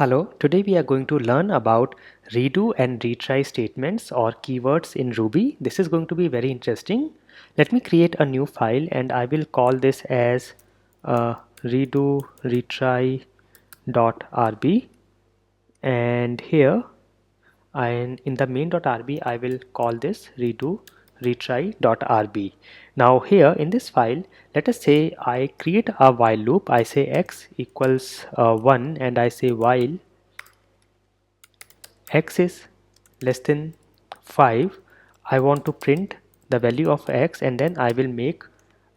Hello, today we are going to learn about redo and retry statements or keywords in Ruby. This is going to be very interesting. Let me create a new file and I will call this as redo retry.rb, and here and in the main.rb I will call this redo retry.rb. Now here in this file, let us say I create a while loop. I say x equals 1 and I say while x is less than 5. I want to print the value of x and then I will make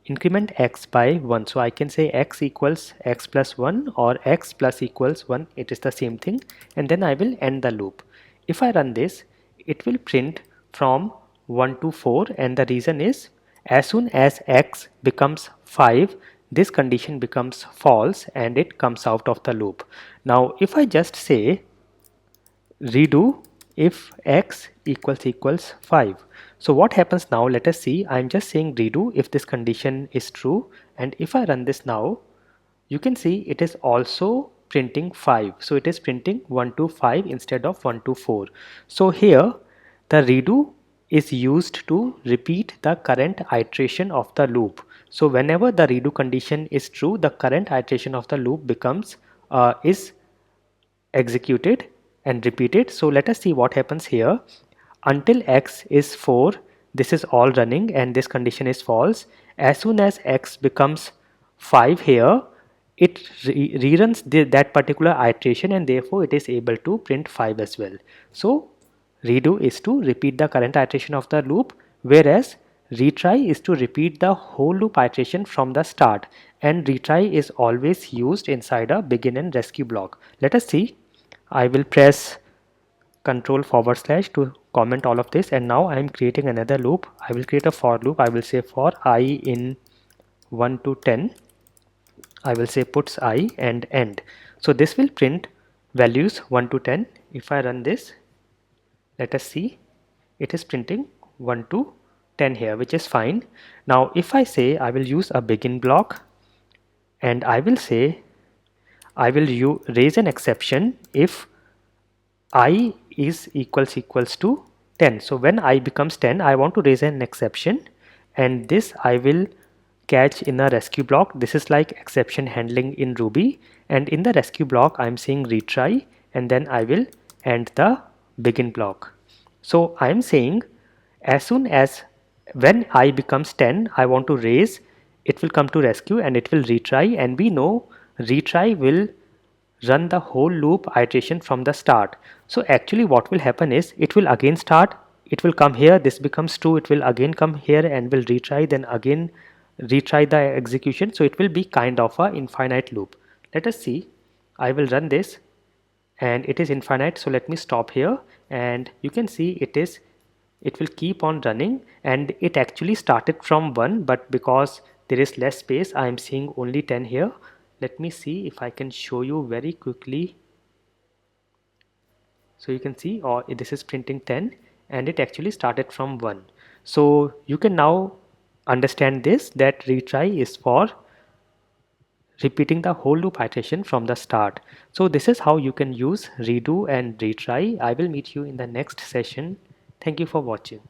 increment x by 1. So I can say x equals x plus 1 or x plus equals 1. It is the same thing, and then I will end the loop. If I run this, it will print from 1 to 4, and the reason is as soon as x becomes 5, this condition becomes false and it comes out of the loop. Now if I just say redo if x equals 5. So what happens now? Let us see. I'm just saying redo if this condition is true, and if I run this now, you can see it is also printing 5. So it is printing 1 to 5 instead of 1 to 4. So here the redo is used to repeat the current iteration of the loop. So whenever the redo condition is true, the current iteration of the loop becomes is executed and repeated. So let us see what happens here. Until x is 4, this is all running and this condition is false. As soon as x becomes 5 here, it reruns that particular iteration and therefore it is able to print 5 as well. So redo is to repeat the current iteration of the loop, whereas retry is to repeat the whole loop iteration from the start, and retry is always used inside a begin and rescue block. Let us see. I will press Ctrl// to comment all of this, and now I am creating another loop. I will create a for loop. I will say for I in 1 to 10. I will say puts I and end. So this will print values 1 to 10. If I run this, let us see, it is printing 1 to 10 here, which is fine. Now if I say I will use a begin block, and I will say I will raise an exception if I is equals to 10. So when I becomes 10, I want to raise an exception, and this I will catch in a rescue block. This is like exception handling in Ruby, and in the rescue block I'm saying retry, and then I will end the begin block. So I'm saying as soon as when I becomes 10, I want to raise, it will come to rescue and it will retry, and we know retry will run the whole loop iteration from the start. So actually what will happen is it will again start, it will come here, this becomes true, it will again come here and will retry, then again retry the execution. So it will be kind of a infinite loop. Let us see. I will run this and it is infinite. So let me stop here, and you can see it will keep on running, and it actually started from 1, but because there is less space I am seeing only 10 here. Let me see if I can show you very quickly. So you can see this is printing 10 and it actually started from 1. So you can now understand this, that retry is for repeating the whole loop iteration from the start. So this is how you can use redo and retry. I will meet you in the next session. Thank you for watching.